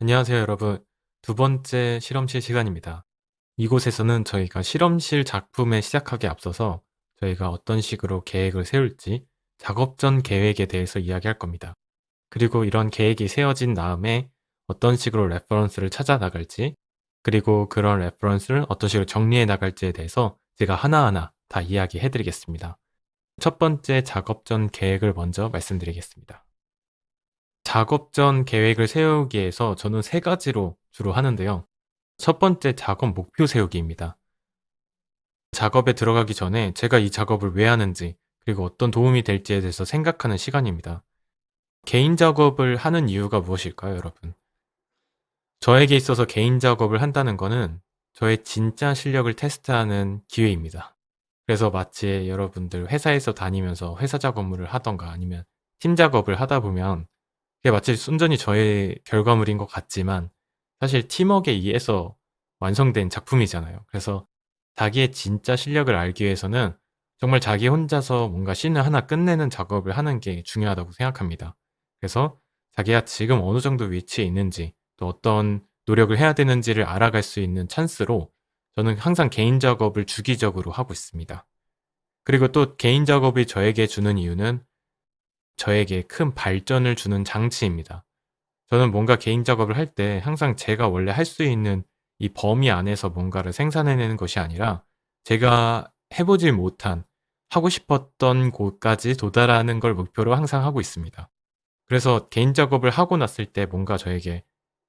안녕하세요, 여러분. 두 번째 실험실 시간입니다. 이곳에서는 저희가 실험실 작품에 시작하기에 앞서서 저희가 어떤 식으로 계획을 세울지 작업 전 계획에 대해서 이야기할 겁니다. 그리고 이런 계획이 세워진 다음에 어떤 식으로 레퍼런스를 찾아 나갈지, 그리고 그런 레퍼런스를 어떤 식으로 정리해 나갈지에 대해서 제가 하나하나 다 이야기해 드리겠습니다. 첫 번째 작업 전 계획을 먼저 말씀드리겠습니다. 작업 전 계획을 세우기 위해서 저는 세 가지로 주로 하는데요. 첫 번째 작업 목표 세우기입니다. 작업에 들어가기 전에 제가 이 작업을 왜 하는지, 그리고 어떤 도움이 될지에 대해서 생각하는 시간입니다. 개인 작업을 하는 이유가 무엇일까요, 여러분? 저에게 있어서 개인 작업을 한다는 거는 저의 진짜 실력을 테스트하는 기회입니다. 그래서 마치 여러분들 회사에서 다니면서 회사 작업물을 하던가 아니면 팀 작업을 하다 보면 그게 마치 순전히 저의 결과물인 것 같지만 사실 팀워크에 의해서 완성된 작품이잖아요. 그래서 자기의 진짜 실력을 알기 위해서는 정말 자기 혼자서 뭔가 씬을 하나 끝내는 작업을 하는 게 중요하다고 생각합니다. 그래서 자기가 지금 어느 정도 위치에 있는지 또 어떤 노력을 해야 되는지를 알아갈 수 있는 찬스로 저는 항상 개인 작업을 주기적으로 하고 있습니다. 그리고 또 개인 작업이 저에게 주는 이유는 저에게 큰 발전을 주는 장치입니다. 저는 뭔가 개인 작업을 할 때 항상 제가 원래 할 수 있는 이 범위 안에서 뭔가를 생산해내는 것이 아니라 제가 해보지 못한 하고 싶었던 곳까지 도달하는 걸 목표로 항상 하고 있습니다. 그래서 개인 작업을 하고 났을 때 뭔가 저에게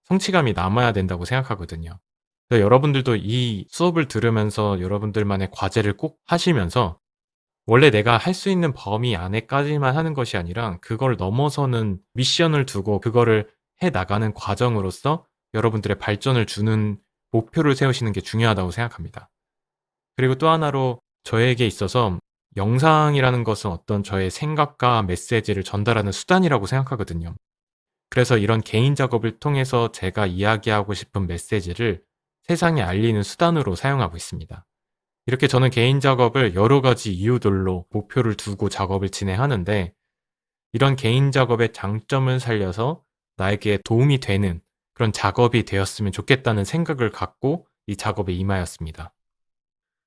성취감이 남아야 된다고 생각하거든요. 그래서 여러분들도 이 수업을 들으면서 여러분들만의 과제를 꼭 하시면서 원래 내가 할 수 있는 범위 안에까지만 하는 것이 아니라 그걸 넘어서는 미션을 두고 그거를 해 나가는 과정으로서 여러분들의 발전을 주는 목표를 세우시는 게 중요하다고 생각합니다. 그리고 또 하나로 저에게 있어서 영상이라는 것은 어떤 저의 생각과 메시지를 전달하는 수단이라고 생각하거든요. 그래서 이런 개인 작업을 통해서 제가 이야기하고 싶은 메시지를 세상에 알리는 수단으로 사용하고 있습니다. 이렇게 저는 개인 작업을 여러 가지 이유들로 목표를 두고 작업을 진행하는데 이런 개인 작업의 장점을 살려서 나에게 도움이 되는 그런 작업이 되었으면 좋겠다는 생각을 갖고 이 작업에 임하였습니다.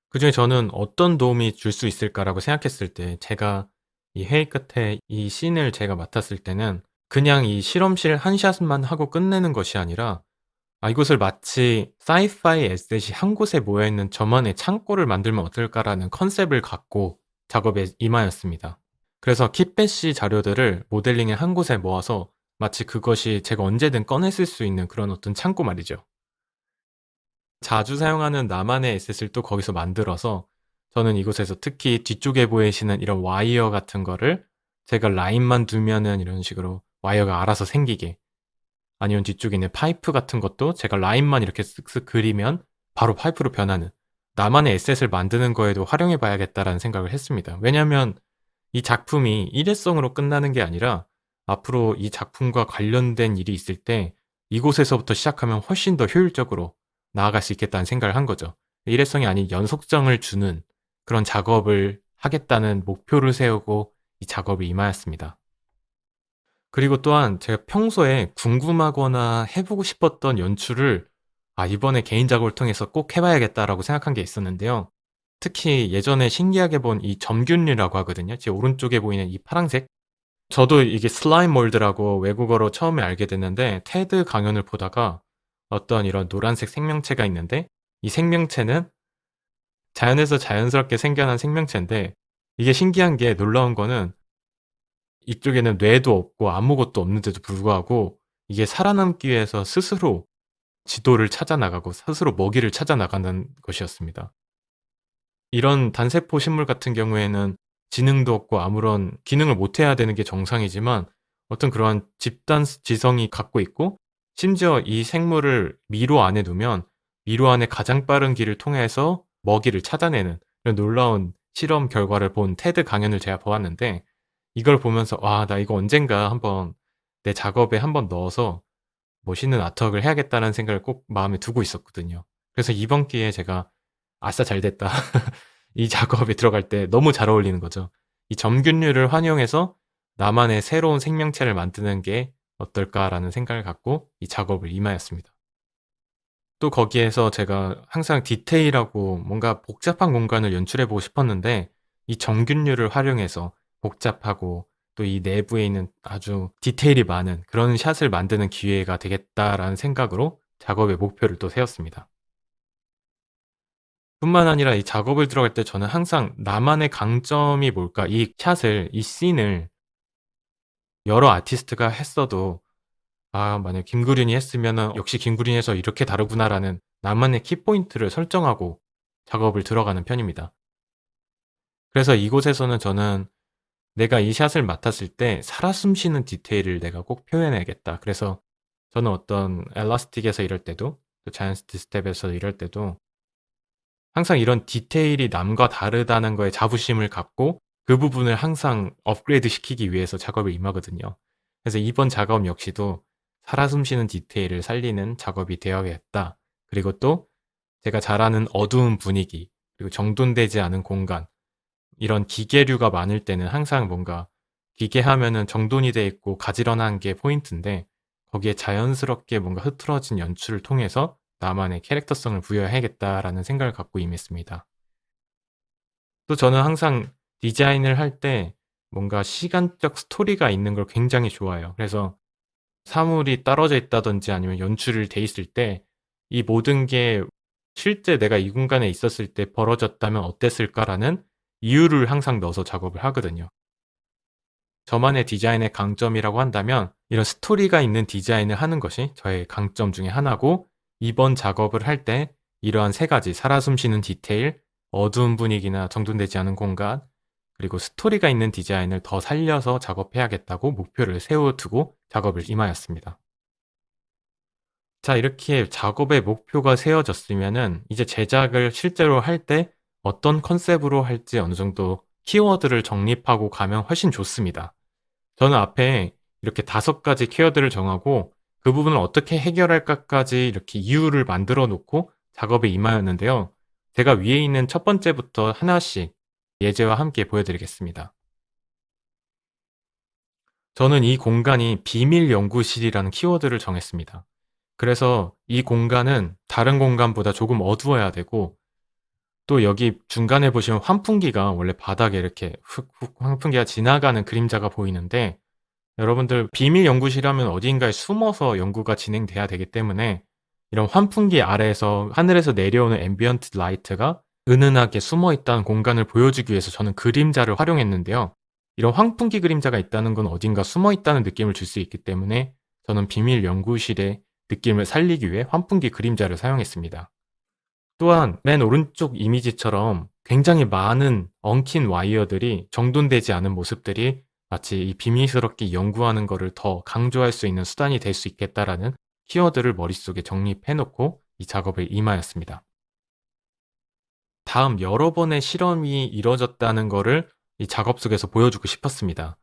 그중에 저는 어떤 도움이 줄 수 있을까라고 생각했을 때 제가 이 회의 끝에 이 씬을 제가 맡았을 때는 그냥 이 실험실 한 샷만 하고 끝내는 것이 아니라 이곳을 마치 사이파이 에셋이 한 곳에 모여 있는 저만의 창고를 만들면 어떨까라는 컨셉을 갖고 작업에 임하였습니다. 그래서 kit배시 자료들을 모델링의 한 곳에 모아서 마치 그것이 제가 언제든 꺼내 쓸 수 있는 그런 어떤 창고 말이죠. 자주 사용하는 나만의 에셋을 또 거기서 만들어서 저는 이곳에서 특히 뒤쪽에 보이시는 이런 와이어 같은 거를 제가 라인만 두면은 이런 식으로 와이어가 알아서 생기게, 아니면 뒤쪽에 있는 파이프 같은 것도 제가 라인만 이렇게 쓱쓱 그리면 바로 파이프로 변하는, 나만의 에셋을 만드는 거에도 활용해 봐야겠다라는 생각을 했습니다. 왜냐하면 이 작품이 일회성으로 끝나는 게 아니라 앞으로 이 작품과 관련된 일이 있을 때 이곳에서부터 시작하면 훨씬 더 효율적으로 나아갈 수 있겠다는 생각을 한 거죠. 일회성이 아닌 연속성을 주는 그런 작업을 하겠다는 목표를 세우고 이 작업에 임하였습니다. 그리고 또한 제가 평소에 궁금하거나 해보고 싶었던 연출을 이번에 개인 작업을 통해서 꼭 해봐야겠다라고 생각한 게 있었는데요. 특히 예전에 신기하게 본 이 점균류라고 하거든요. 제 오른쪽에 보이는 이 파란색. 저도 이게 슬라임 몰드라고 외국어로 처음에 알게 됐는데 테드 강연을 보다가 어떤 이런 노란색 생명체가 있는데 이 생명체는 자연에서 자연스럽게 생겨난 생명체인데 이게 신기한 게, 놀라운 거는 이쪽에는 뇌도 없고 아무것도 없는데도 불구하고 이게 살아남기 위해서 스스로 지도를 찾아 나가고 스스로 먹이를 찾아 나가는 것이었습니다. 이런 단세포 식물 같은 경우에는 지능도 없고 아무런 기능을 못 해야 되는 게 정상이지만 어떤 그러한 집단 지성이 갖고 있고, 심지어 이 생물을 미로 안에 두면 미로 안에 가장 빠른 길을 통해서 먹이를 찾아내는 이런 놀라운 실험 결과를 본 테드 강연을 제가 보았는데, 이걸 보면서 '와, 나 이거 언젠가 한번 내 작업에 한번 넣어서 멋있는 아트웍을 해야겠다.'는 생각을 꼭 마음에 두고 있었거든요. 그래서 이번 기회에 제가 '아싸, 잘됐다.' 이 작업에 들어갈 때 너무 잘 어울리는 거죠. 이 점균류를 활용해서 나만의 새로운 생명체를 만드는 게 어떨까라는 생각을 갖고 이 작업을 임하였습니다. 또 거기에서 제가 항상 디테일하고 뭔가 복잡한 공간을 연출해 보고 싶었는데 이 정균류를 활용해서 복잡하고 또 이 내부에 있는 아주 디테일이 많은 그런 샷을 만드는 기회가 되겠다라는 생각으로 작업의 목표를 또 세웠습니다. 뿐만 아니라 이 작업을 들어갈 때 저는 항상 '나만의 강점이 뭘까?' 이 샷을 이 씬을 여러 아티스트가 했어도 '아 만약 김구린이 했으면은 역시 김구린이 해서 이렇게 다르구나.'라는 나만의 키포인트를 설정하고 작업을 들어가는 편입니다. 그래서 이곳에서는 저는 '내가 이 샷을 맡았을 때 살아 숨쉬는 디테일을 내가 꼭 표현해야겠다.' 그래서 저는 어떤 엘라스틱에서 이럴 때도 또 자이언트 스텝에서 이럴 때도 항상 이런 디테일이 남과 다르다는 거에 자부심을 갖고 그 부분을 항상 업그레이드 시키기 위해서 작업에 임하거든요. 그래서 이번 작업 역시도 '살아 숨쉬는 디테일을 살리는 작업이 되어야겠다.' 그리고 또 제가 잘 아는 어두운 분위기 그리고 정돈되지 않은 공간 이런 기계류가 많을 때는 항상 뭔가 기계하면은 정돈이 돼 있고 가지런한 게 포인트인데 거기에 자연스럽게 뭔가 흐트러진 연출을 통해서 '나만의 캐릭터성을 부여해야겠다.'라는 생각을 갖고 임했습니다. 또 저는 항상 디자인을 할 때 뭔가 시간적 스토리가 있는 걸 굉장히 좋아해요. 그래서 사물이 떨어져 있다든지 아니면 연출을 돼 있을 때 이 모든 게 '실제 내가 이 공간에 있었을 때 벌어졌다면 어땠을까?'라는 이유를 항상 넣어서 작업을 하거든요. 저만의 디자인의 강점이라고 한다면 이런 스토리가 있는 디자인을 하는 것이 저의 강점 중에 하나고 이번 작업을 할 때 이러한 세 가지 살아 숨쉬는 디테일, 어두운 분위기나 정돈되지 않은 공간, 그리고 스토리가 있는 디자인을 더 살려서 작업해야겠다고 목표를 세워두고 작업을 임하였습니다. 자, 이렇게 작업의 목표가 세워졌으면은 이제 제작을 실제로 할 때 어떤 컨셉으로 할지 어느 정도 키워드를 정립하고 가면 훨씬 좋습니다. 저는 앞에 이렇게 5가지 키워드를 정하고 그 부분을 어떻게 해결할까까지 이렇게 이유를 만들어 놓고 작업에 임하였는데요. 제가 위에 있는 첫 번째부터 하나씩 예제와 함께 보여 드리겠습니다. 저는 이 공간이 비밀 연구실이라는 키워드를 정했습니다. 그래서 이 공간은 다른 공간보다 조금 어두워야 되고 또 여기 중간에 보시면 환풍기가 원래 바닥에 이렇게 훅훅 환풍기가 지나가는 그림자가 보이는데 여러분들 비밀 연구실하면 어딘가에 숨어서 연구가 진행돼야 되기 때문에 이런 환풍기 아래에서 하늘에서 내려오는 앰비언트 라이트가 은은하게 숨어 있다는 공간을 보여주기 위해서 저는 그림자를 활용했는데요. 이런 환풍기 그림자가 있다는 건 어딘가 숨어 있다는 느낌을 줄 수 있기 때문에 저는 비밀 연구실의 느낌을 살리기 위해 환풍기 그림자를 사용했습니다. 또한 맨 오른쪽 이미지처럼 굉장히 많은 엉킨 와이어들이 정돈되지 않은 모습들이 마치 이 비밀스럽게 연구하는 거를 더 강조할 수 있는 수단이 될 수 있겠다라는 키워드를 머릿속에 정립해 놓고 이 작업에 임하였습니다. 다음 여러 번의 실험이 이뤄졌다는 거를 이 작업 속에서 보여주고 싶었습니다.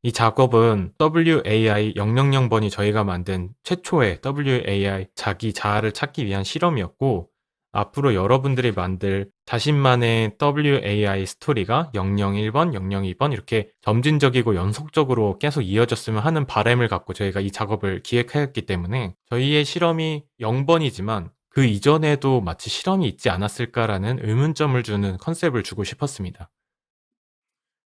이 작업은 WAI 000번이 저희가 만든 최초의 WAI 자기 자아를 찾기 위한 실험이었고 앞으로 여러분들이 만들 자신만의 WAI 스토리가 001번, 002번 이렇게 점진적이고 연속적으로 계속 이어졌으면 하는 바람을 갖고 저희가 이 작업을 기획하였기 때문에 저희의 실험이 0번이지만 그 이전에도 마치 실험이 있지 않았을까라는 의문점을 주는 컨셉을 주고 싶었습니다.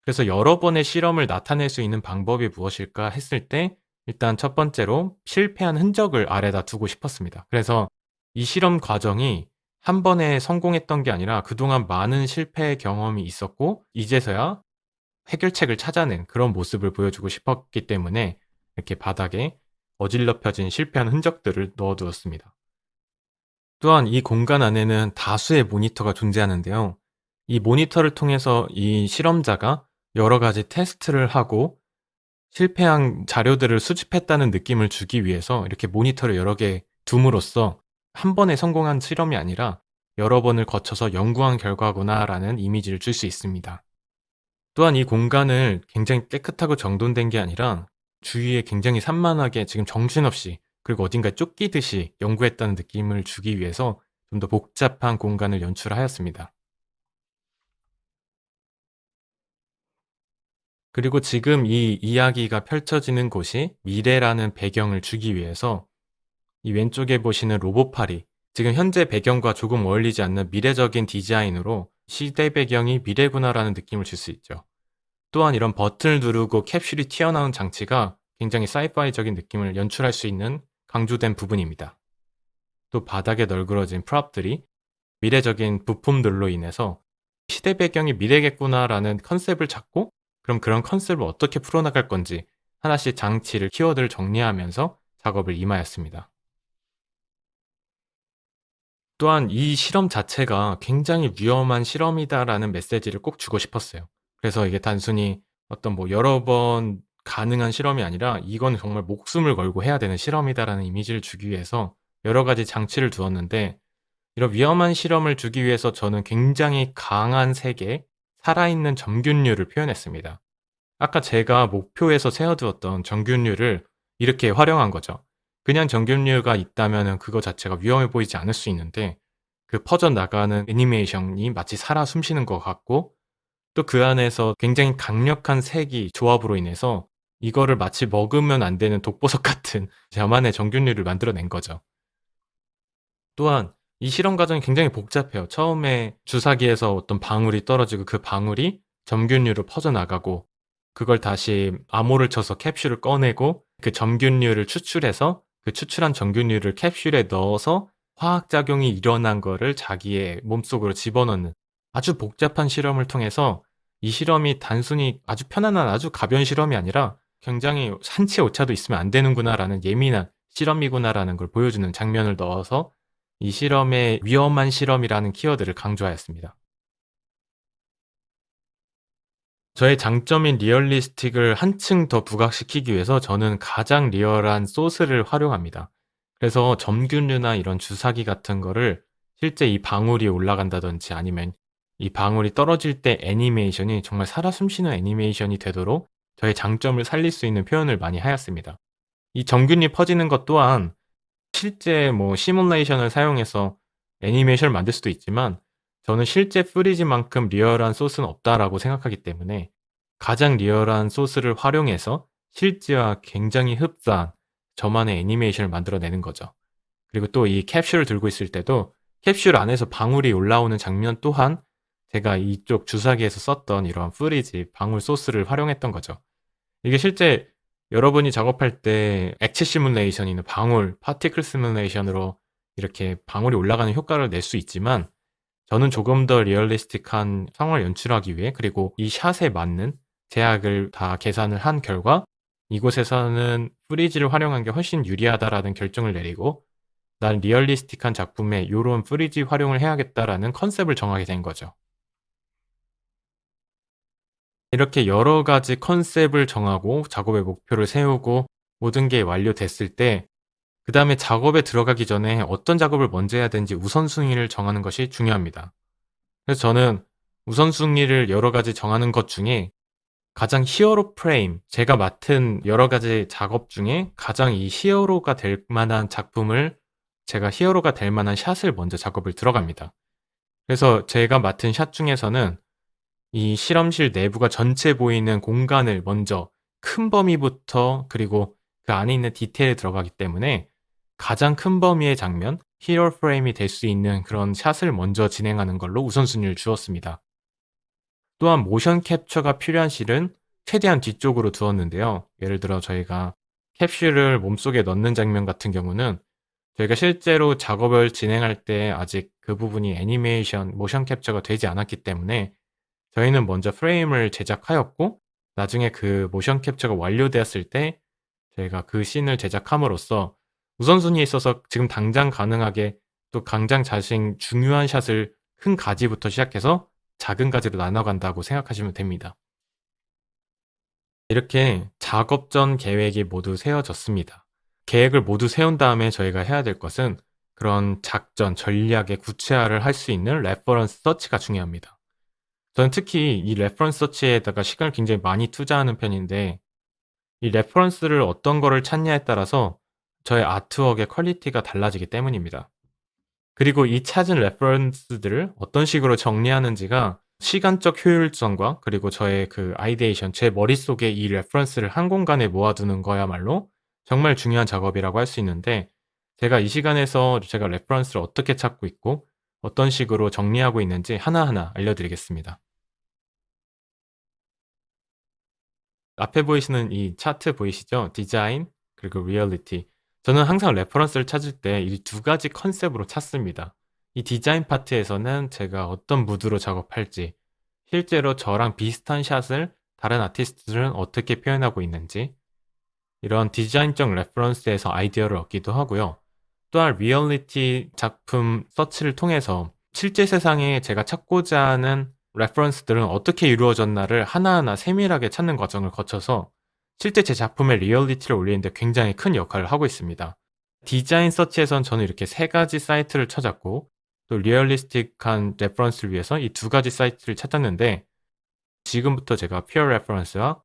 그래서 여러 번의 실험을 나타낼 수 있는 방법이 무엇일까 했을 때 일단 첫 번째로 실패한 흔적을 아래다 두고 싶었습니다. 그래서 이 실험 과정이 한 번에 성공했던 게 아니라 그동안 많은 실패 경험이 있었고 이제서야 해결책을 찾아낸 그런 모습을 보여주고 싶었기 때문에 이렇게 바닥에 어질럽혀진 실패한 흔적들을 넣어 두었습니다. 또한 이 공간 안에는 다수의 모니터가 존재하는데요. 이 모니터를 통해서 이 실험자가 여러 가지 테스트를 하고 실패한 자료들을 수집했다는 느낌을 주기 위해서 이렇게 모니터를 여러 개 둠으로써 '한 번에 성공한 실험이 아니라 여러 번을 거쳐서 연구한 결과구나.'라는 이미지를 줄 수 있습니다. 또한 이 공간을 굉장히 깨끗하고 정돈된 게 아니라 주위에 굉장히 산만하게 지금 정신없이 그리고 어딘가에 쫓기듯이 연구했다는 느낌을 주기 위해서 좀 더 복잡한 공간을 연출하였습니다. 그리고 지금 이 이야기가 펼쳐지는 곳이 미래라는 배경을 주기 위해서 이 왼쪽에 보시는 로봇팔이 지금 현재 배경과 조금 어울리지 않는 미래적인 디자인으로 '시대 배경이 미래구나.'라는 느낌을 줄 수 있죠. 또한 이런 버튼을 누르고 캡슐이 튀어나온 장치가 굉장히 사이파이적인 느낌을 연출할 수 있는 강조된 부분입니다. 또 바닥에 널그러진 프롭들이 미래적인 부품들로 인해서 '시대 배경이 미래겠구나.'라는 컨셉을 잡고 그럼 그런 컨셉을 어떻게 풀어나갈 건지 하나씩 장치를 키워드를 정리하면서 작업을 임하였습니다. 또한 이 실험 자체가 '굉장히 위험한 실험이다.'라는 메시지를 꼭 주고 싶었어요. 그래서 이게 단순히 어떤 뭐 여러 번 가능한 실험이 아니라 '이건 정말 목숨을 걸고 해야 되는 실험이다.'라는 이미지를 주기 위해서 여러 가지 장치를 두었는데 이런 위험한 실험을 주기 위해서 저는 굉장히 강한 색의 살아있는 점균류를 표현했습니다. 아까 제가 목표에서 세워 두었던 점균류를 이렇게 활용한 거죠. 그냥 점균류가 있다면은 그거 자체가 위험해 보이지 않을 수 있는데 그 퍼져나가는 애니메이션이 마치 살아 숨쉬는 것 같고 또 그 안에서 굉장히 강력한 색이 조합으로 인해서 이거를 마치 먹으면 안 되는 독보석 같은 저만의 점균류를 만들어낸 거죠. 또한 이 실험 과정이 굉장히 복잡해요. 처음에 주사기에서 어떤 방울이 떨어지고 그 방울이 점균류로 퍼져나가고 그걸 다시 암호를 쳐서 캡슐을 꺼내고 그 점균류를 추출해서 그 추출한 점균류를 캡슐에 넣어서 화학작용이 일어난 거를 자기의 몸속으로 집어넣는 아주 복잡한 실험을 통해서 이 실험이 단순히 아주 편안한 아주 가벼운 실험이 아니라 굉장히 '산치의 오차도 있으면 안 되는구나.'라는 예민한 실험이구나라는 걸 보여주는 장면을 넣어서 이 실험에 위험한 실험이라는 키워드를 강조하였습니다. 저의 장점인 리얼리스틱을 한층 더 부각시키기 위해서 저는 가장 리얼한 소스를 활용합니다. 그래서 점균류나 이런 주사기 같은 거를 실제 이 방울이 올라간다든지 아니면 이 방울이 떨어질 때 애니메이션이 정말 살아 숨쉬는 애니메이션이 되도록 저의 장점을 살릴 수 있는 표현을 많이 하였습니다. 이 점균이 퍼지는 것 또한 실제 뭐 시뮬레이션을 사용해서 애니메이션을 만들 수도 있지만 저는 '실제 프리즈만큼 리얼한 소스는 없다.'라고 생각하기 때문에 가장 리얼한 소스를 활용해서 실제와 굉장히 흡사한 저만의 애니메이션을 만들어내는 거죠. 그리고 또 이 캡슐을 들고 있을 때도 캡슐 안에서 방울이 올라오는 장면 또한 제가 이쪽 주사기에서 썼던 이런 프리즈 방울 소스를 활용했던 거죠. 이게 실제 여러분이 작업할 때 액체 시뮬레이션이나 방울, 파티클 시뮬레이션으로 이렇게 방울이 올라가는 효과를 낼 수 있지만 저는 조금 더 리얼리스틱한 상황을 연출하기 위해 그리고 이 샷에 맞는 제약을 다 계산을 한 결과 '이곳에서는 프리즈를 활용한 게 훨씬 유리하다.'라는 결정을 내리고 '난 리얼리스틱한 작품에 요런 프리즈 활용을 해야겠다.'라는 컨셉을 정하게 된 거죠. 이렇게 여러 가지 컨셉을 정하고 작업의 목표를 세우고 모든 게 완료됐을 때 그다음에 작업에 들어가기 전에 어떤 작업을 먼저 해야 되는지 우선순위를 정하는 것이 중요합니다. 그래서 저는 우선순위를 여러 가지 정하는 것 중에 가장 히어로 프레임, 제가 맡은 여러 가지 작업 중에 가장 이 히어로가 될 만한 작품을 제가 히어로가 될 만한 샷을 먼저 작업을 들어갑니다. 그래서 제가 맡은 샷 중에서는 이 실험실 내부가 전체 보이는 공간을 먼저 큰 범위부터 그리고 그 안에 있는 디테일에 들어가기 때문에 가장 큰 범위의 장면, 히어로 프레임이 될 수 있는 그런 샷을 먼저 진행하는 걸로 우선순위를 주었습니다. 또한 모션 캡처가 필요한 실은 최대한 뒤쪽으로 두었는데요. 예를 들어 저희가 캡슐을 몸속에 넣는 장면 같은 경우는 저희가 실제로 작업을 진행할 때 아직 그 부분이 애니메이션, 모션 캡처가 되지 않았기 때문에 저희는 먼저 프레임을 제작하였고 나중에 그 모션 캡처가 완료되었을 때 저희가 그 씬을 제작함으로써 우선순위에 있어서 지금 당장 가능하게 또 당장 자신 중요한 샷을 큰 가지부터 시작해서 작은 가지로 나눠 간다고 생각하시면 됩니다. 이렇게 작업 전 계획이 모두 세워졌습니다. 계획을 모두 세운 다음에 저희가 해야 될 것은 그런 작전, 전략의 구체화를 할 수 있는 레퍼런스 서치가 중요합니다. 저는 특히 이 레퍼런스 서치에다가 시간을 굉장히 많이 투자하는 편인데 이 레퍼런스를 어떤 거를 찾냐에 따라서 저의 아트웍의 퀄리티가 달라지기 때문입니다. 그리고 이 찾은 레퍼런스들을 어떤 식으로 정리하는지가 시간적 효율성과 그리고 저의 그 아이디에이션 제 머릿속에 이 레퍼런스를 한 공간에 모아두는 거야말로 정말 중요한 작업이라고 할 수 있는데 제가 이 시간에서 제가 레퍼런스를 어떻게 찾고 있고 어떤 식으로 정리하고 있는지 하나하나 알려드리겠습니다. 앞에 보이시는 이 차트 보이시죠? 디자인 그리고 리얼리티. 저는 항상 레퍼런스를 찾을 때 이 두 가지 컨셉으로 찾습니다. 이 디자인 파트에서는 제가 어떤 무드로 작업할지, 실제로 저랑 비슷한 샷을 다른 아티스트들은 어떻게 표현하고 있는지, 이런 디자인적 레퍼런스에서 아이디어를 얻기도 하고요. 또한 리얼리티 작품 서치를 통해서 실제 세상에 제가 찾고자 하는 레퍼런스들은 어떻게 이루어졌나를 하나하나 세밀하게 찾는 과정을 거쳐서 실제 제 작품의 리얼리티를 올리는 데 굉장히 큰 역할을 하고 있습니다. 디자인 서치에선 저는 이렇게 세 가지 사이트를 찾았고 또 리얼리스틱한 레퍼런스를 위해서 이 두 가지 사이트를 찾았는데 지금부터 제가 피어 레퍼런스와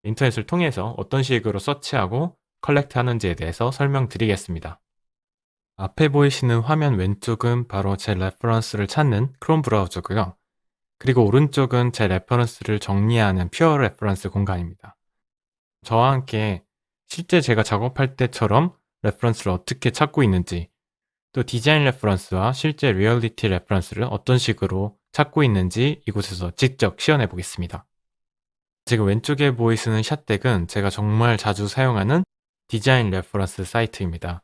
인터넷을 통해서 어떤 식으로 서치하고 컬렉트 하는지에 대해서 설명드리겠습니다. 앞에 보이시는 화면 왼쪽은 바로 제 레퍼런스를 찾는 크롬 브라우저고요. 그리고 오른쪽은 제 레퍼런스를 정리하는 퓨어 레퍼런스 공간입니다. 저와 함께 실제 제가 작업할 때처럼 레퍼런스를 어떻게 찾고 있는지, 또 디자인 레퍼런스와 실제 리얼리티 레퍼런스를 어떤 식으로 찾고 있는지 이곳에서 직접 시연해 보겠습니다. 지금 왼쪽에 보이시는 샷덱은 제가 정말 자주 사용하는 디자인 레퍼런스 사이트입니다.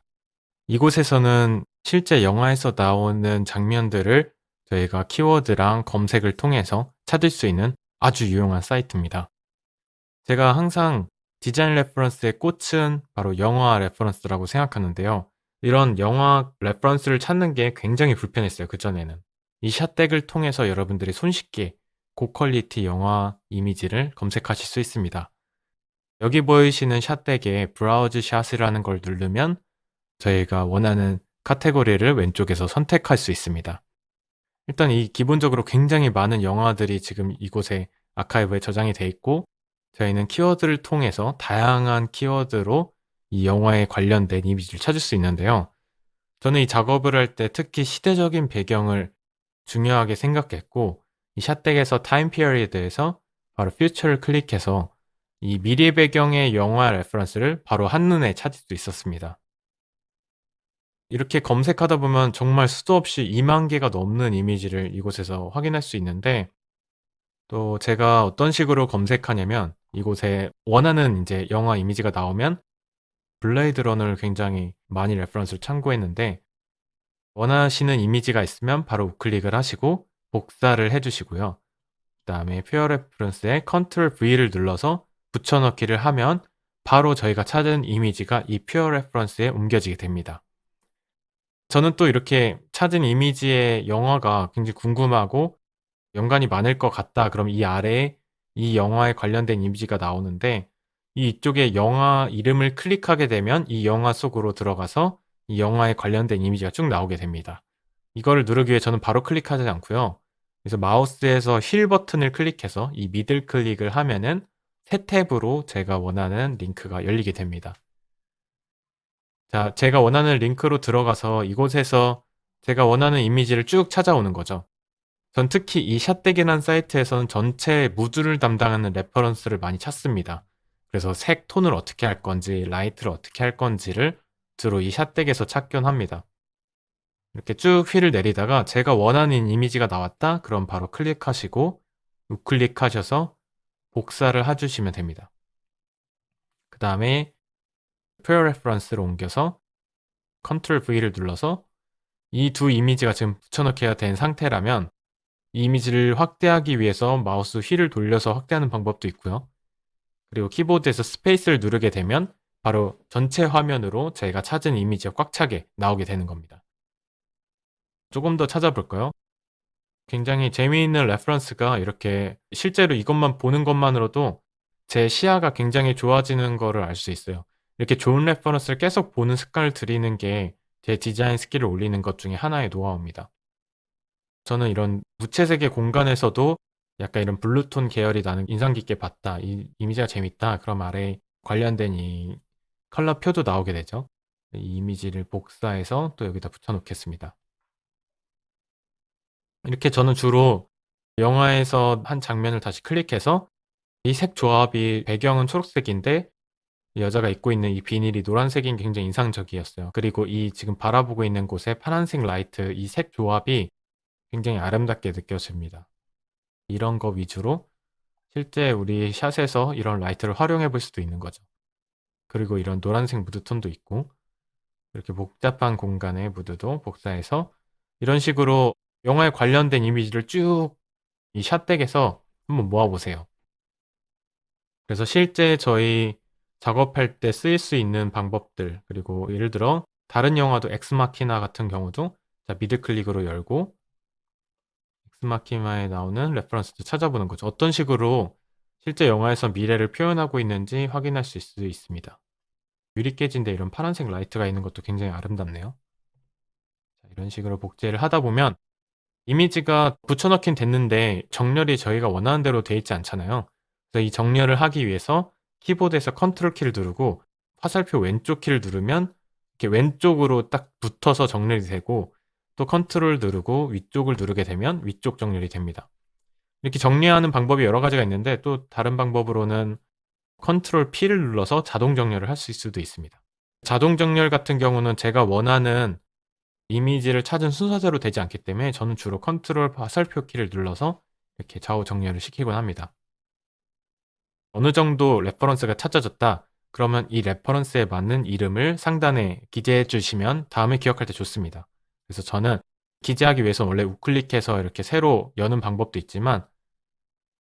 이곳에서는 실제 영화에서 나오는 장면들을 저희가 키워드랑 검색을 통해서 찾을 수 있는 아주 유용한 사이트입니다. 제가 항상 디자인 레퍼런스의 꽃은 바로 영화 레퍼런스라고 생각하는데요. 이런 영화 레퍼런스를 찾는 게 굉장히 불편했어요, 그전에는. 이 샷덱을 통해서 여러분들이 손쉽게 고퀄리티 영화 이미지를 검색하실 수 있습니다. 여기 보이시는 샷덱에 브라우즈 샷이라는 걸 누르면 저희가 원하는 카테고리를 왼쪽에서 선택할 수 있습니다. 일단 이 기본적으로 굉장히 많은 영화들이 지금 이곳에 아카이브에 저장이 돼 있고 저희는 키워드를 통해서 다양한 키워드로 이 영화에 관련된 이미지를 찾을 수 있는데요. 저는 이 작업을 할 때 특히 시대적인 배경을 중요하게 생각했고 이 샷덱에서 타임 피어리드에서 바로 퓨처를 클릭해서 이 미래 배경의 영화 레퍼런스를 바로 한눈에 찾을 수 있었습니다. 이렇게 검색하다 보면 정말 수도 없이 2만 개가 넘는 이미지를 이곳에서 확인할 수 있는데 또 제가 어떤 식으로 검색하냐면 이곳에 원하는 인제 영화 이미지가 나오면 블레이드 러너를 굉장히 많이 레퍼런스를 참고했는데 원하시는 이미지가 있으면 바로 우클릭을 하시고 복사를 해 주시고요. 그다음에 퓨어 레퍼런스에 컨트롤 V를 눌러서 붙여 넣기를 하면 바로 저희가 찾은 이미지가 이 퓨어 레퍼런스에 옮겨지게 됩니다. 저는 또 이렇게 찾은 이미지의 영화가 굉장히 궁금하고 연관이 많을 것 같다. 그럼 이 아래에 이 영화에 관련된 이미지가 나오는데 이쪽에 영화 이름을 클릭하게 되면 이 영화 속으로 들어가서 이 영화에 관련된 이미지가 쭉 나오게 됩니다. 이거를 누르기 위해 저는 바로 클릭하지 않고요. 그래서 마우스에서 힐 버튼을 클릭해서 이 미들 클릭을 하면은 새 탭으로 제가 원하는 링크가 열리게 됩니다. 자, 제가 원하는 링크로 들어가서 이곳에서 제가 원하는 이미지를 쭉 찾아오는 거죠. 전 특히 이 샷덱이라는 사이트에서는 전체 무드를 담당하는 레퍼런스를 많이 찾습니다. 그래서 색 톤을 어떻게 할 건지, 라이트를 어떻게 할 건지를 주로 이 샷덱에서 찾곤 합니다. 이렇게 쭉 휠을 내리다가 제가 원하는 이미지가 나왔다? 그럼 바로 클릭하시고 우클릭하셔서 복사를 해주시면 됩니다. 그 다음에 페어 레퍼런스로 옮겨서 컨트롤 V를 눌러서 이 두 이미지가 지금 붙여넣기가 된 상태라면 이 이미지를 확대하기 위해서 마우스 휠을 돌려서 확대하는 방법도 있고요. 그리고 키보드에서 스페이스를 누르게 되면 바로 전체 화면으로 제가 찾은 이미지가 꽉 차게 나오게 되는 겁니다. 조금 더 찾아볼까요? 굉장히 재미있는 레퍼런스가 이렇게 실제로 이것만 보는 것만으로도 제 시야가 굉장히 좋아지는 거를 알 수 있어요. 이렇게 좋은 레퍼런스를 계속 보는 습관을 들이는 게 제 디자인 스킬을 올리는 것 중에 하나의 노하우입니다. 저는 이런 무채색의 공간에서도 약간 이런 블루톤 계열이 나는 인상 깊게 봤다. 이 이미지가 재밌다. 그럼 아래에 관련된 이 컬러 표도 나오게 되죠. 이 이미지를 복사해서 또 여기다 붙여 놓겠습니다. 이렇게 저는 주로 영화에서 한 장면을 다시 클릭해서 이 색 조합이 배경은 초록색인데 이 여자가 입고 있는 이 비닐이 노란색인 게 굉장히 인상적이었어요. 그리고 이 지금 바라보고 있는 곳에 파란색 라이트 이 색 조합이 굉장히 아름답게 느껴집니다. 이런 거 위주로 실제 우리 샷에서 이런 라이트를 활용해 볼 수도 있는 거죠. 그리고 이런 노란색 무드톤도 있고 이렇게 복잡한 공간의 무드도 복사해서 이런 식으로 영화에 관련된 이미지를 쭉 이 샷덱에서 한번 모아 보세요. 그래서 실제 저희 작업할 때 쓰일 수 있는 방법들, 그리고 예를 들어 다른 영화도 엑스마키나 같은 경우도 자 미드 클릭으로 열고 엑스마키나에 나오는 레퍼런스도 찾아보는 거죠. 어떤 식으로 실제 영화에서 미래를 표현하고 있는지 확인할 수 있습니다. 유리 깨진데 이런 파란색 라이트가 있는 것도 굉장히 아름답네요. 자, 이런 식으로 복제를 하다 보면 이미지가 붙여넣긴 됐는데 정렬이 저희가 원하는 대로 돼 있지 않잖아요. 그래서 이 정렬을 하기 위해서 키보드에서 컨트롤 키를 누르고 화살표 왼쪽 키를 누르면 이렇게 왼쪽으로 딱 붙어서 정렬이 되고 또 컨트롤 누르고 위쪽을 누르게 되면 위쪽 정렬이 됩니다. 이렇게 정리하는 방법이 여러 가지가 있는데 또 다른 방법으로는 컨트롤 P를 눌러서 자동 정렬을 할 수도 있습니다. 자동 정렬 같은 경우는 제가 원하는 이미지를 찾은 순서대로 되지 않기 때문에 저는 주로 컨트롤 화살표 키를 눌러서 이렇게 좌우 정렬을 시키곤 합니다. 어느 정도 레퍼런스가 찾아졌다. 그러면 이 레퍼런스에 맞는 이름을 상단에 기재해 주시면 다음에 기억할 때 좋습니다. 그래서 저는 기재하기 위해서 원래 우클릭해서 이렇게 새로 여는 방법도 있지만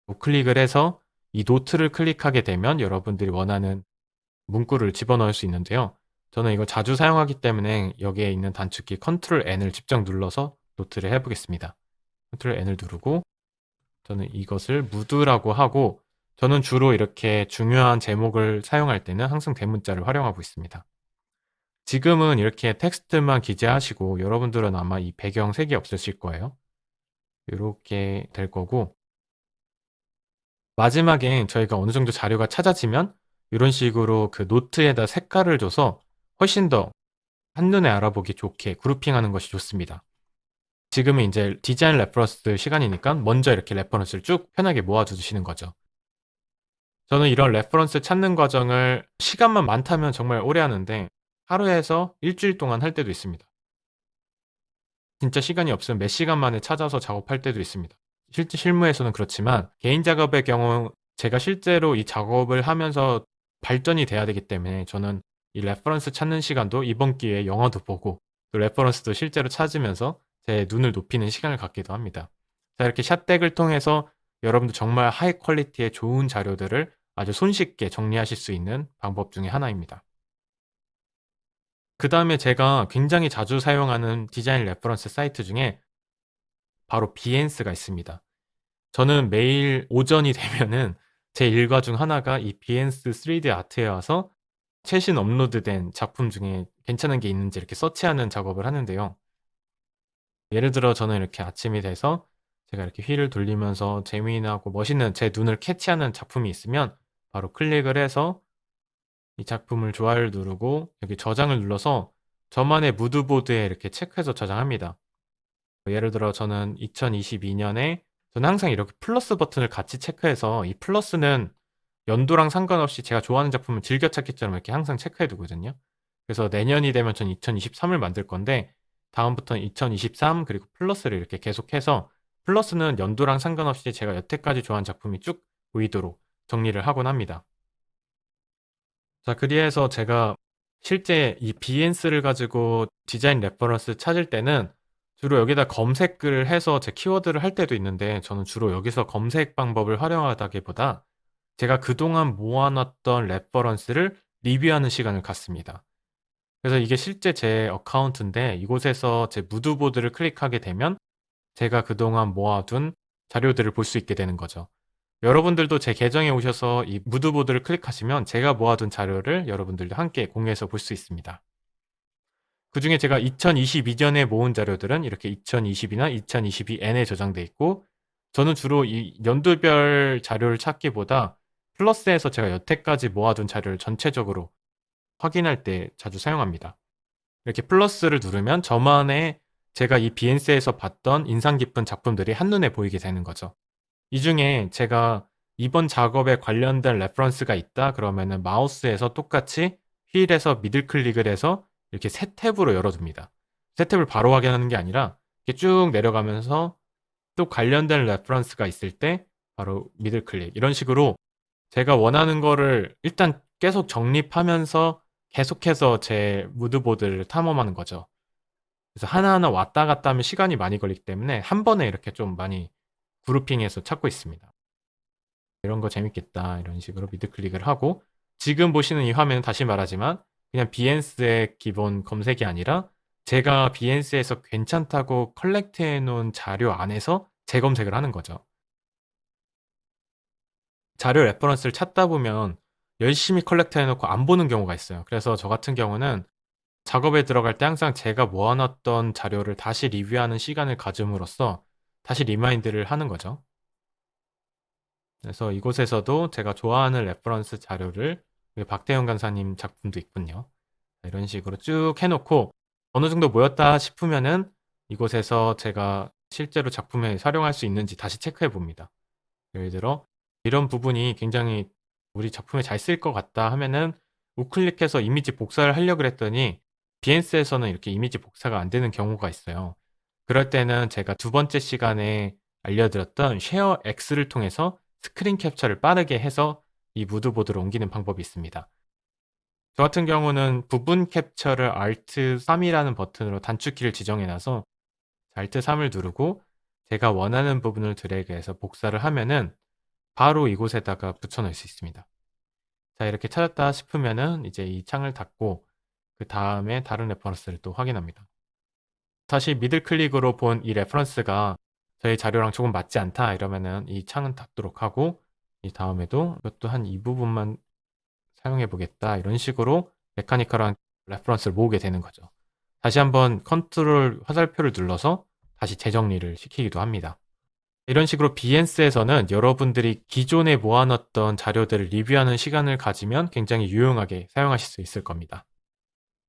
우클릭을 해서 이 노트를 클릭하게 되면 여러분들이 원하는 문구를 집어넣을 수 있는데요. 저는 이걸 자주 사용하기 때문에 여기에 있는 단축키 컨트롤 N을 직접 눌러서 노트를 해보겠습니다. 컨트롤 N을 누르고 저는 이것을 무드라고 하고 저는 주로 이렇게 중요한 제목을 사용할 때는 항상 대문자를 활용하고 있습니다. 지금은 이렇게 텍스트만 기재하시고 여러분들은 아마 이 배경 색이 없으실 거예요. 이렇게 될 거고 마지막에 저희가 어느 정도 자료가 찾아지면 이런 식으로 그 노트에다 색깔을 줘서 훨씬 더 한눈에 알아보기 좋게 그룹핑하는 것이 좋습니다. 지금은 이제 디자인 레퍼런스 시간이니까 먼저 이렇게 레퍼런스를 쭉 편하게 모아두시는 거죠. 저는 이런 레퍼런스 찾는 과정을 시간만 많다면 정말 오래 하는데 하루에서 일주일 동안 할 때도 있습니다. 진짜 시간이 없으면 몇 시간 만에 찾아서 작업할 때도 있습니다. 실제 실무에서는 그렇지만 개인 작업의 경우 제가 실제로 이 작업을 하면서 발전이 돼야 되기 때문에 저는 이 레퍼런스 찾는 시간도 이번 기회에 영화도 보고 또 레퍼런스도 실제로 찾으면서 제 눈을 높이는 시간을 갖기도 합니다. 자, 이렇게 샷덱을 통해서 여러분도 정말 하이 퀄리티의 좋은 자료들을 아주 손쉽게 정리하실 수 있는 방법 중에 하나입니다. 그 다음에 제가 굉장히 자주 사용하는 디자인 레퍼런스 사이트 중에 바로 비엔스가 있습니다. 저는 매일 오전이 되면은 제 일과 중 하나가 이 비엔스 3D 아트에 와서 최신 업로드된 작품 중에 괜찮은 게 있는지 이렇게 서치하는 작업을 하는데요. 예를 들어 저는 이렇게 아침이 돼서 제가 이렇게 휠을 돌리면서 재미나고 멋있는 제 눈을 캐치하는 작품이 있으면 바로 클릭을 해서 이 작품을 좋아요를 누르고 여기 저장을 눌러서 저만의 무드보드에 이렇게 체크해서 저장합니다. 예를 들어 저는 2022년에 저는 항상 이렇게 플러스 버튼을 같이 체크해서 이 플러스는 연도랑 상관없이 제가 좋아하는 작품을 즐겨찾기처럼 이렇게 항상 체크해 두거든요. 그래서 내년이 되면 전 2023을 만들 건데 다음부터는 2023 그리고 플러스를 이렇게 계속해서 플러스는 연도랑 상관없이 제가 여태까지 좋아하는 작품이 쭉 보이도록 정리를 하곤 합니다. 자, 그리해서 제가 실제 이 비엔스를 가지고 디자인 레퍼런스 찾을 때는 주로 여기다 검색을 해서 제 키워드를 할 때도 있는데 저는 주로 여기서 검색 방법을 활용하다기보다 제가 그동안 모아놨던 레퍼런스를 리뷰하는 시간을 갖습니다. 그래서 이게 실제 제 어카운트인데 이곳에서 제 무드보드를 클릭하게 되면 제가 그동안 모아둔 자료들을 볼 수 있게 되는 거죠. 여러분들도 제 계정에 오셔서 이 무드보드를 클릭하시면 제가 모아둔 자료를 여러분들도 함께 공유해서 볼 수 있습니다. 그중에 제가 2022년에 모은 자료들은 이렇게 2020이나 2022N에 저장돼 있고 저는 주로 이 연도별 자료를 찾기보다 플러스에서 제가 여태까지 모아둔 자료를 전체적으로 확인할 때 자주 사용합니다. 이렇게 플러스를 누르면 저만의 제가 이 비엔스에서 봤던 인상 깊은 작품들이 한눈에 보이게 되는 거죠. 이 중에 제가 이번 작업에 관련된 레퍼런스가 있다 그러면은 마우스에서 똑같이 휠에서 미들 클릭을 해서 이렇게 새 탭으로 열어둡니다. 새 탭을 바로 확인하는 게 아니라 이렇게 쭉 내려가면서 또 관련된 레퍼런스가 있을 때 바로 미들 클릭 이런 식으로 제가 원하는 거를 일단 계속 정립하면서 계속해서 제 무드보드를 탐험하는 거죠. 그래서 하나하나 왔다 갔다 하면 시간이 많이 걸리기 때문에 한 번에 이렇게 좀 많이 그룹핑해서 찾고 있습니다. 이런 거 재밌겠다 이런 식으로 미드 클릭을 하고 지금 보시는 이 화면은 다시 말하지만 그냥 비엔스의 기본 검색이 아니라 제가 비엔스에서 괜찮다고 컬렉트해 놓은 자료 안에서 재검색을 하는 거죠. 자료 레퍼런스를 찾다 보면 열심히 컬렉트해 놓고 안 보는 경우가 있어요. 그래서 저 같은 경우는 작업에 들어갈 때 항상 제가 모아 놨던 자료를 다시 리뷰하는 시간을 가짐으로써 다시 리마인드를 하는 거죠. 그래서 이곳에서도 제가 좋아하는 레퍼런스 자료를 박태영 간사님 작품도 있군요. 이런 식으로 쭉 해놓고 어느 정도 모였다 싶으면은 이곳에서 제가 실제로 작품에 활용할 수 있는지 다시 체크해 봅니다. 예를 들어 이런 부분이 굉장히 우리 작품에 잘 쓸 것 같다 하면은 우클릭해서 이미지 복사를 하려고 그랬더니 비엔스에서는 이렇게 이미지 복사가 안 되는 경우가 있어요. 그럴 때는 제가 두 번째 시간에 알려드렸던 쉐어 X를 통해서 스크린 캡처를 빠르게 해서 이 무드보드로 옮기는 방법이 있습니다. 저 같은 경우는 부분 캡처를 Alt 3이라는 버튼으로 단축키를 지정해 놔서 Alt 3을 누르고 제가 원하는 부분을 드래그해서 복사를 하면은 바로 이곳에다가 붙여 넣을 수 있습니다. 자, 이렇게 찾았다 싶으면은 이제 이 창을 닫고 그 다음에 다른 레퍼런스를 또 확인합니다. 다시 미들 클릭으로 본 이 레퍼런스가 저희 자료랑 조금 맞지 않다 이러면은 이 창은 닫도록 하고 이 다음에도 이것도 한 이 부분만 사용해 보겠다 이런 식으로 메카니컬한 레퍼런스를 모으게 되는 거죠. 다시 한번 컨트롤 화살표를 눌러서 다시 재정리를 시키기도 합니다. 이런 식으로 비엔스에서는 여러분들이 기존에 모아놨던 자료들을 리뷰하는 시간을 가지면 굉장히 유용하게 사용하실 수 있을 겁니다.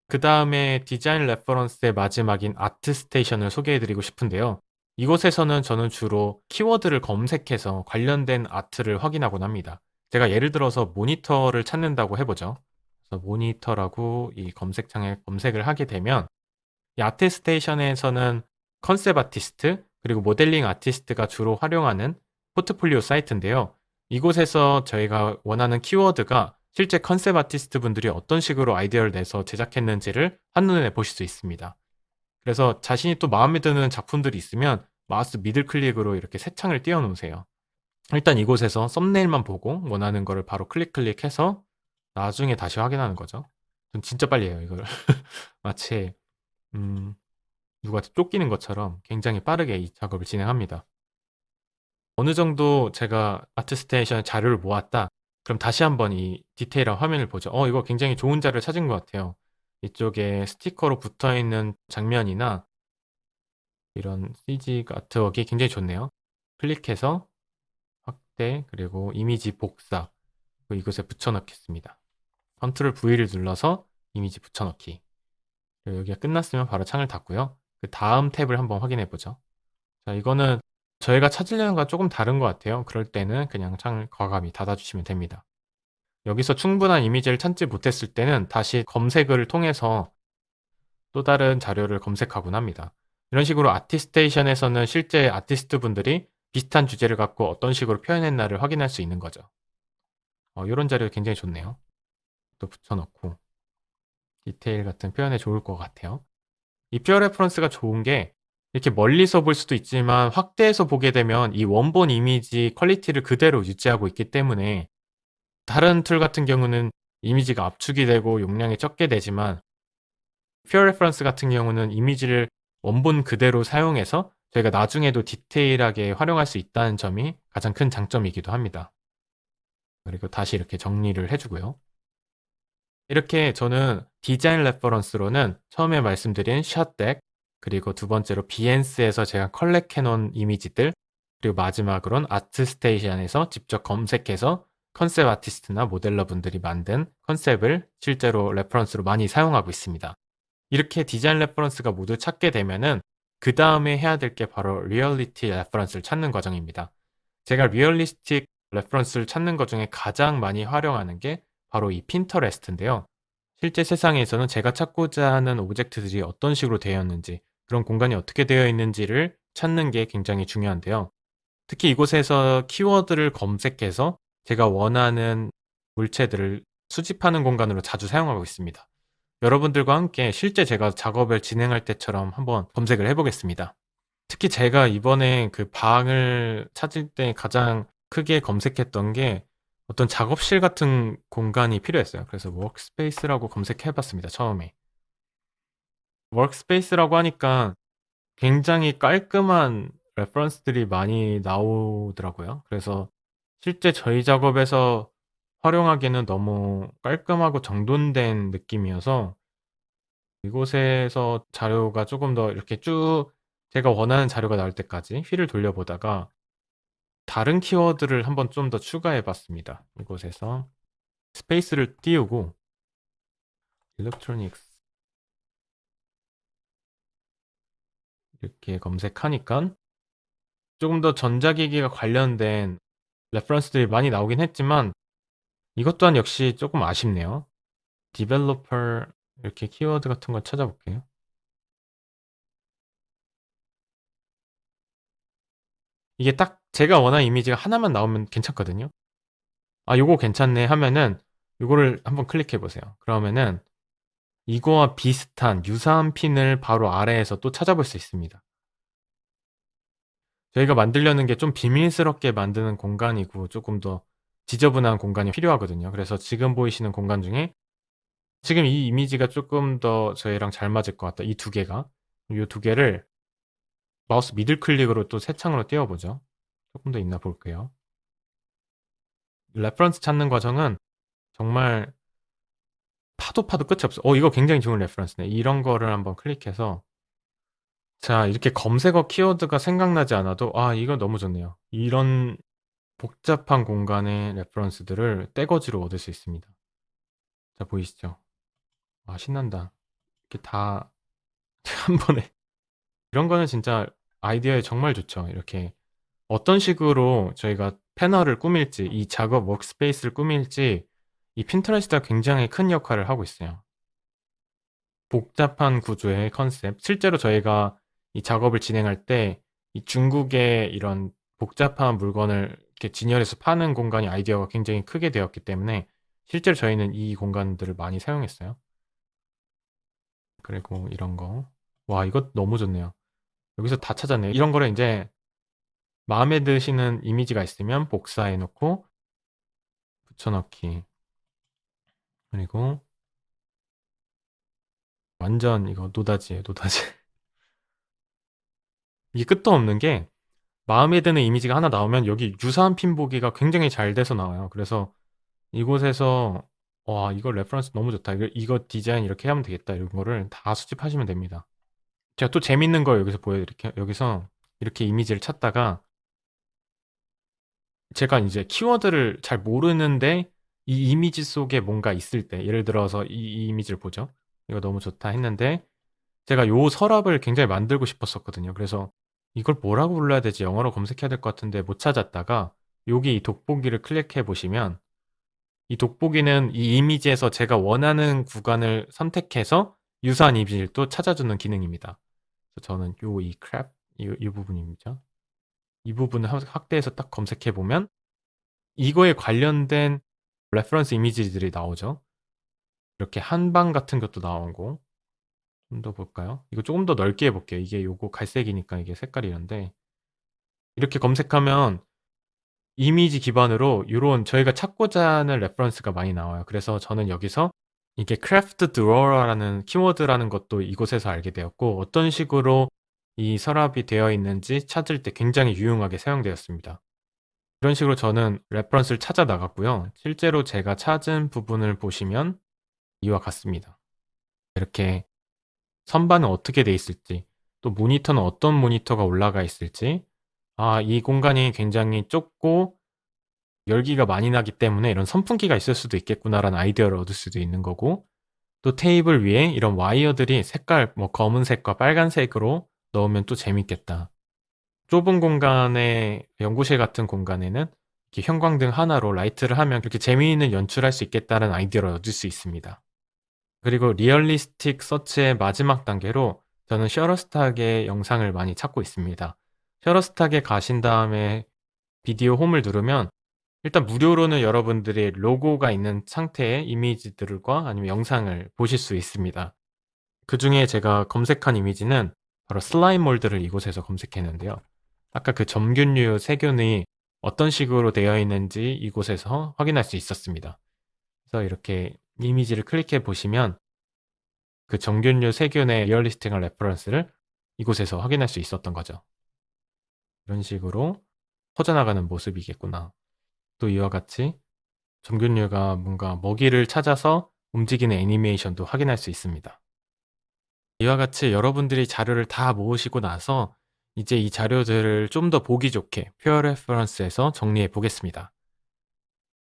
그 다음에 디자인 레퍼런스의 마지막인 아트스테이션을 소개해드리고 싶은데요. 이곳에서는 저는 주로 키워드를 검색해서 관련된 아트를 확인하곤 합니다. 제가 예를 들어서 모니터를 찾는다고 해보죠. 그래서 모니터라고 이 검색창에 검색을 하게 되면 이 아트스테이션에서는 컨셉 아티스트 그리고 모델링 아티스트가 주로 활용하는 포트폴리오 사이트인데요. 이곳에서 저희가 원하는 키워드가 실제 컨셉 아티스트 분들이 어떤 식으로 아이디어를 내서 제작했는지를 한눈에 보실 수 있습니다. 그래서 자신이 또 마음에 드는 작품들이 있으면 마우스 미들 클릭으로 이렇게 새 창을 띄워 놓으세요. 일단 이곳에서 썸네일만 보고 원하는 거를 바로 클릭해서 나중에 다시 확인하는 거죠. 전 진짜 빨리 해요, 이걸. 마치 누가 쫓기는 것처럼 굉장히 빠르게 이 작업을 진행합니다. 어느 정도 제가 아트스테이션 자료를 모았다. 그럼 다시 한번 이 디테일한 화면을 보죠. 이거 굉장히 좋은 자료를 찾은 것 같아요. 이쪽에 스티커로 붙어 있는 장면이나 이런 CG 아트웍이 굉장히 좋네요. 클릭해서 확대 그리고 이미지 복사 그리고 이곳에 붙여넣겠습니다. 컨트롤 V를 눌러서 이미지 붙여넣기. 그리고 여기가 끝났으면 바로 창을 닫고요. 그 다음 탭을 한번 확인해 보죠. 자, 이거는 저희가 찾으려는 거 조금 다른 것 같아요. 그럴 때는 그냥 창을 과감히 닫아주시면 됩니다. 여기서 충분한 이미지를 찾지 못했을 때는 다시 검색을 통해서 또 다른 자료를 검색하곤 합니다. 이런 식으로 아티스테이션에서는 실제 아티스트 분들이 비슷한 주제를 갖고 어떤 식으로 표현했나를 확인할 수 있는 거죠. 이런 자료 굉장히 좋네요. 또 붙여넣고 디테일 같은 표현에 좋을 것 같아요. 이 퓨어 레퍼런스가 좋은 게 이렇게 멀리서 볼 수도 있지만 확대해서 보게 되면 이 원본 이미지 퀄리티를 그대로 유지하고 있기 때문에 다른 툴 같은 경우는 이미지가 압축이 되고 용량이 적게 되지만 퓨어 레퍼런스 같은 경우는 이미지를 원본 그대로 사용해서 저희가 나중에도 디테일하게 활용할 수 있다는 점이 가장 큰 장점이기도 합니다. 그리고 다시 이렇게 정리를 해주고요. 이렇게 저는 디자인 레퍼런스로는 처음에 말씀드린 샷덱 그리고 두 번째로 비엔스에서 제가 컬렉해 놓은 이미지들 그리고 마지막으로는 아트스테이션에서 직접 검색해서 컨셉 아티스트나 모델러 분들이 만든 컨셉을 실제로 레퍼런스로 많이 사용하고 있습니다. 이렇게 디자인 레퍼런스가 모두 찾게 되면은 그 다음에 해야 될 게 바로 리얼리티 레퍼런스를 찾는 과정입니다. 제가 리얼리스틱 레퍼런스를 찾는 것 중에 가장 많이 활용하는 게 바로 이 핀터레스트인데요. 실제 세상에서는 제가 찾고자 하는 오브젝트들이 어떤 식으로 되어 있는지, 그런 공간이 어떻게 되어 있는지를 찾는 게 굉장히 중요한데요. 특히 이곳에서 키워드를 검색해서 제가 원하는 물체들을 수집하는 공간으로 자주 사용하고 있습니다. 여러분들과 함께 실제 제가 작업을 진행할 때처럼 한번 검색을 해보겠습니다. 특히 제가 이번에 그 방을 찾을 때 가장 크게 검색했던 게 어떤 작업실 같은 공간이 필요했어요. 그래서 워크스페이스라고 검색해봤습니다, 처음에. 워크스페이스라고 하니까 굉장히 깔끔한 레퍼런스들이 많이 나오더라고요. 그래서 실제 저희 작업에서 활용하기에는 너무 깔끔하고 정돈된 느낌이어서 이곳에서 자료가 조금 더 이렇게 쭉 제가 원하는 자료가 나올 때까지 휠을 돌려보다가 다른 키워드를 한번 좀 더 추가해 봤습니다. 이곳에서 스페이스를 띄우고 electronics 이렇게 검색하니까 조금 더 전자기기가 관련된 레퍼런스들이 많이 나오긴 했지만 이것 또한 역시 조금 아쉽네요. developer 이렇게 키워드 같은 걸 찾아볼게요. 이게 딱 제가 원하는 이미지가 하나만 나오면 괜찮거든요. 아, 요거 괜찮네 하면은 요거를 한번 클릭해 보세요. 그러면은 이거와 비슷한 유사한 핀을 바로 아래에서 또 찾아볼 수 있습니다. 저희가 만들려는 게 좀 비밀스럽게 만드는 공간이고 조금 더 지저분한 공간이 필요하거든요. 그래서 지금 보이시는 공간 중에 지금 이 이미지가 조금 더 저희랑 잘 맞을 것 같다. 이 두 개가. 이 두 개를 마우스 미들 클릭으로 또 새 창으로 띄워보죠. 조금 더 있나 볼게요. 레퍼런스 찾는 과정은 정말 파도 끝이 없어. 이거 굉장히 좋은 레퍼런스네. 이런 거를 한번 클릭해서 자, 이렇게 검색어 키워드가 생각나지 않아도 이거 너무 좋네요. 이런 복잡한 공간의 레퍼런스들을 떼거지로 얻을 수 있습니다. 자, 보이시죠? 신난다. 이렇게 다 한 번에. 이런 거는 진짜 아이디어에 정말 좋죠. 이렇게 어떤 식으로 저희가 패널을 꾸밀지, 이 작업 워크스페이스를 꾸밀지, 이 핀터레스트가 굉장히 큰 역할을 하고 있어요. 복잡한 구조의 컨셉. 실제로 저희가 이 작업을 진행할 때 이 중국의 이런 복잡한 물건을 이렇게 진열해서 파는 공간이 아이디어가 굉장히 크게 되었기 때문에 실제로 저희는 이 공간들을 많이 사용했어요. 그리고 이런 거. 와, 이것 너무 좋네요. 여기서 다 찾았네요. 이런 거를 이제 마음에 드시는 이미지가 있으면 복사해 놓고 붙여넣기. 그리고 완전 이거 노다지예요, 노다지. 이게 끝도 없는 게 마음에 드는 이미지가 하나 나오면 여기 유사한 핀 보기가 굉장히 잘 돼서 나와요. 그래서 이곳에서 와, 이거 레퍼런스 너무 좋다. 이거 디자인 이렇게 하면 되겠다. 이런 거를 다 수집하시면 됩니다. 제가 또 재밌는 걸 여기서 보여드릴게요. 여기서 이렇게 이미지를 찾다가 제가 이제 키워드를 잘 모르는데 이 이미지 속에 뭔가 있을 때 예를 들어서 이 이미지를 보죠. 이거 너무 좋다 했는데 제가 요 서랍을 굉장히 만들고 싶었었거든요. 그래서 이걸 뭐라고 불러야 되지? 영어로 검색해야 될 것 같은데 못 찾았다가 여기 이 돋보기를 클릭해 보시면 이 돋보기는 이 이미지에서 제가 원하는 구간을 선택해서 유사한 이미지를 또 찾아주는 기능입니다. 그래서 저는 이 crap 이 부분입니다. 이 부분을 확대해서 딱 검색해 보면 이거에 관련된 레퍼런스 이미지들이 나오죠. 이렇게 한방 같은 것도 나오고 좀 더 볼까요? 이거 조금 더 넓게 해볼게요. 이게 요거 갈색이니까 이게 색깔이 이런데 이렇게 검색하면 이미지 기반으로 이런 저희가 찾고자 하는 레퍼런스가 많이 나와요. 그래서 저는 여기서 이게 크래프트 드로어라는 키워드라는 것도 이곳에서 알게 되었고 어떤 식으로 이 서랍이 되어 있는지 찾을 때 굉장히 유용하게 사용되었습니다. 이런 식으로 저는 레퍼런스를 찾아 나갔고요. 실제로 제가 찾은 부분을 보시면 이와 같습니다. 이렇게 선반은 어떻게 돼 있을지, 또 모니터는 어떤 모니터가 올라가 있을지, 이 공간이 굉장히 좁고 열기가 많이 나기 때문에 이런 선풍기가 있을 수도 있겠구나라는 아이디어를 얻을 수도 있는 거고, 또 테이블 위에 이런 와이어들이 색깔, 검은색과 빨간색으로 넣으면 또 재밌겠다. 좁은 공간에 연구실 같은 공간에는 이렇게 형광등 하나로 라이트를 하면 그렇게 재미있는 연출할 수 있겠다는 아이디어를 얻을 수 있습니다. 그리고 리얼리스틱 서치의 마지막 단계로 저는 셔러스탁의 영상을 많이 찾고 있습니다. 셔러스탁에 가신 다음에 비디오 홈을 누르면 일단 무료로는 여러분들이 로고가 있는 상태의 이미지들과 아니면 영상을 보실 수 있습니다. 그 중에 제가 검색한 이미지는 바로 슬라임 몰드를 이곳에서 검색했는데요. 아까 그 점균류 세균이 어떤 식으로 되어 있는지 이곳에서 확인할 수 있었습니다. 그래서 이렇게 이미지를 클릭해 보시면 그 점균류 세균의 리얼리스틱한 레퍼런스를 이곳에서 확인할 수 있었던 거죠. 이런 식으로 퍼져나가는 모습이겠구나. 또 이와 같이 점균류가 뭔가 먹이를 찾아서 움직이는 애니메이션도 확인할 수 있습니다. 이와 같이 여러분들이 자료를 다 모으시고 나서 이제 이 자료들을 좀 더 보기 좋게 퓨어 레퍼런스에서 정리해 보겠습니다.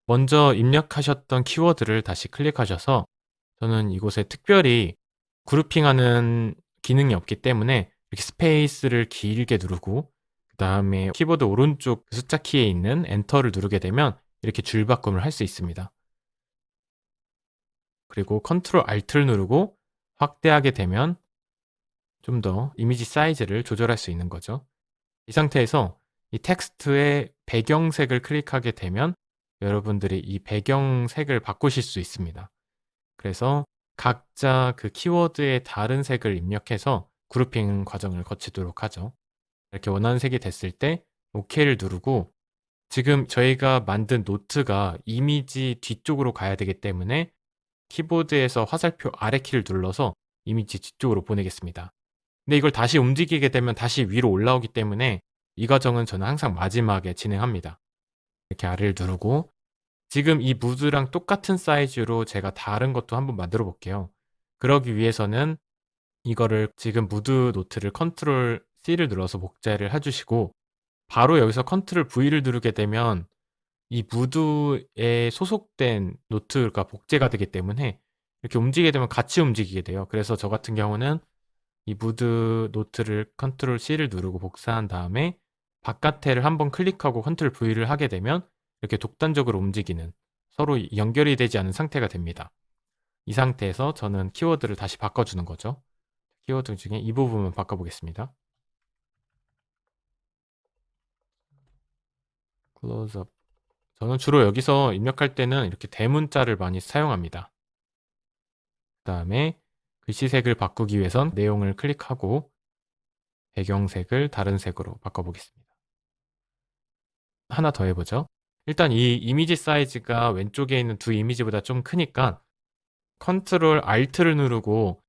먼저 입력하셨던 키워드를 다시 클릭하셔서 저는 이곳에 특별히 그룹핑하는 기능이 없기 때문에 이렇게 스페이스를 길게 누르고 그 다음에 키보드 오른쪽 숫자 키에 있는 엔터를 누르게 되면 이렇게 줄바꿈을 할 수 있습니다. 그리고 컨트롤 Alt를 누르고 확대하게 되면 좀 더 이미지 사이즈를 조절할 수 있는 거죠. 이 상태에서 이 텍스트의 배경색을 클릭하게 되면 여러분들이 이 배경색을 바꾸실 수 있습니다. 그래서 각자 그 키워드의 다른 색을 입력해서 그룹핑 과정을 거치도록 하죠. 이렇게 원하는 색이 됐을 때 OK를 누르고 지금 저희가 만든 노트가 이미지 뒤쪽으로 가야 되기 때문에 키보드에서 화살표 아래 키를 눌러서 이미지 뒤쪽으로 보내겠습니다. 근데 이걸 다시 움직이게 되면 다시 위로 올라오기 때문에 이 과정은 저는 항상 마지막에 진행합니다. 이렇게 아래를 누르고 지금 이 무드랑 똑같은 사이즈로 제가 다른 것도 한번 만들어 볼게요. 그러기 위해서는 이거를 지금 무드 노트를 컨트롤 C를 눌러서 복제를 해주시고 바로 여기서 컨트롤 V를 누르게 되면 이 무드에 소속된 노트가 복제가 되기 때문에 이렇게 움직이게 되면 같이 움직이게 돼요. 그래서 저 같은 경우는 이 무드 노트를 컨트롤 C를 누르고 복사한 다음에 바깥에를 한번 클릭하고 컨트롤 V를 하게 되면 이렇게 독단적으로 움직이는 서로 연결이 되지 않은 상태가 됩니다. 이 상태에서 저는 키워드를 다시 바꿔주는 거죠. 키워드 중에 이 부분만 바꿔보겠습니다. 클로즈업. 저는 주로 여기서 입력할 때는 이렇게 대문자를 많이 사용합니다. 그 다음에 글씨색을 바꾸기 위해선 내용을 클릭하고 배경색을 다른 색으로 바꿔보겠습니다. 하나 더 해보죠. 일단 이 이미지 사이즈가 왼쪽에 있는 두 이미지보다 좀 크니까 컨트롤 Alt를 누르고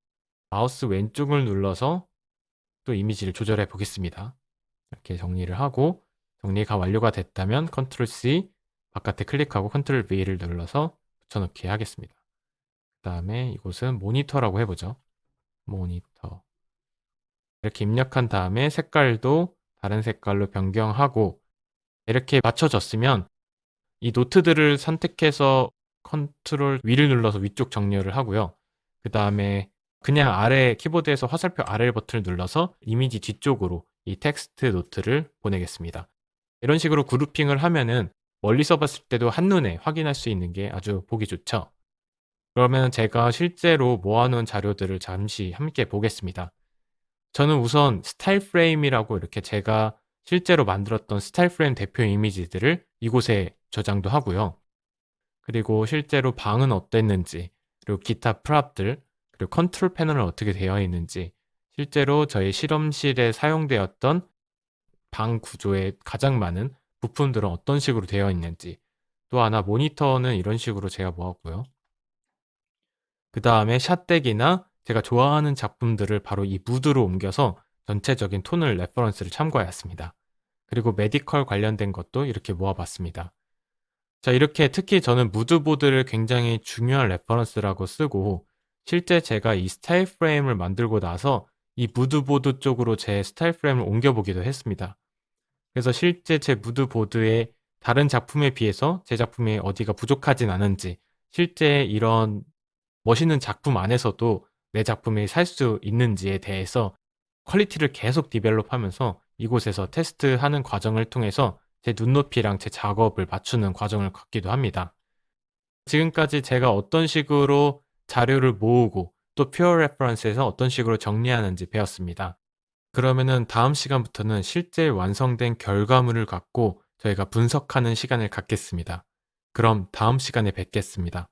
마우스 왼쪽을 눌러서 또 이미지를 조절해 보겠습니다. 이렇게 정리를 하고 정리가 완료가 됐다면 컨트롤 C 바깥에 클릭하고 컨트롤 V를 눌러서 붙여넣기 하겠습니다. 그 다음에 이곳은 모니터라고 해보죠. 모니터. 이렇게 입력한 다음에 색깔도 다른 색깔로 변경하고 이렇게 맞춰졌으면 이 노트들을 선택해서 컨트롤 위를 눌러서 위쪽 정렬을 하고요. 그 다음에 그냥 아래 키보드에서 화살표 아래 버튼을 눌러서 이미지 뒤쪽으로 이 텍스트 노트를 보내겠습니다. 이런 식으로 그룹핑을 하면은 멀리서 봤을 때도 한눈에 확인할 수 있는 게 아주 보기 좋죠. 그러면 제가 실제로 모아놓은 자료들을 잠시 함께 보겠습니다. 저는 우선 스타일 프레임이라고 이렇게 제가 실제로 만들었던 스타일 프레임 대표 이미지들을 이곳에 저장도 하고요. 그리고 실제로 방은 어땠는지, 그리고 기타 프랍들, 그리고 컨트롤 패널은 어떻게 되어 있는지, 실제로 저희 실험실에 사용되었던 방 구조의 가장 많은 부품들은 어떤 식으로 되어 있는지, 또 하나 모니터는 이런 식으로 제가 모았고요. 그 다음에 샷덱이나 제가 좋아하는 작품들을 바로 이 무드로 옮겨서 전체적인 톤을 레퍼런스를 참고하였습니다. 그리고 메디컬 관련된 것도 이렇게 모아봤습니다. 자, 이렇게 특히 저는 무드보드를 굉장히 중요한 레퍼런스라고 쓰고 실제 제가 이 스타일 프레임을 만들고 나서 이 무드보드 쪽으로 제 스타일 프레임을 옮겨보기도 했습니다. 그래서 실제 제 무드보드의 다른 작품에 비해서 제 작품이 어디가 부족하진 않은지 실제 이런 멋있는 작품 안에서도 내 작품이 살 수 있는지에 대해서 퀄리티를 계속 디벨롭하면서 이곳에서 테스트하는 과정을 통해서 제 눈높이랑 제 작업을 맞추는 과정을 갖기도 합니다. 지금까지 제가 어떤 식으로 자료를 모으고 또 퓨어 레퍼런스에서 어떤 식으로 정리하는지 배웠습니다. 그러면은 다음 시간부터는 실제 완성된 결과물을 갖고 저희가 분석하는 시간을 갖겠습니다. 그럼 다음 시간에 뵙겠습니다.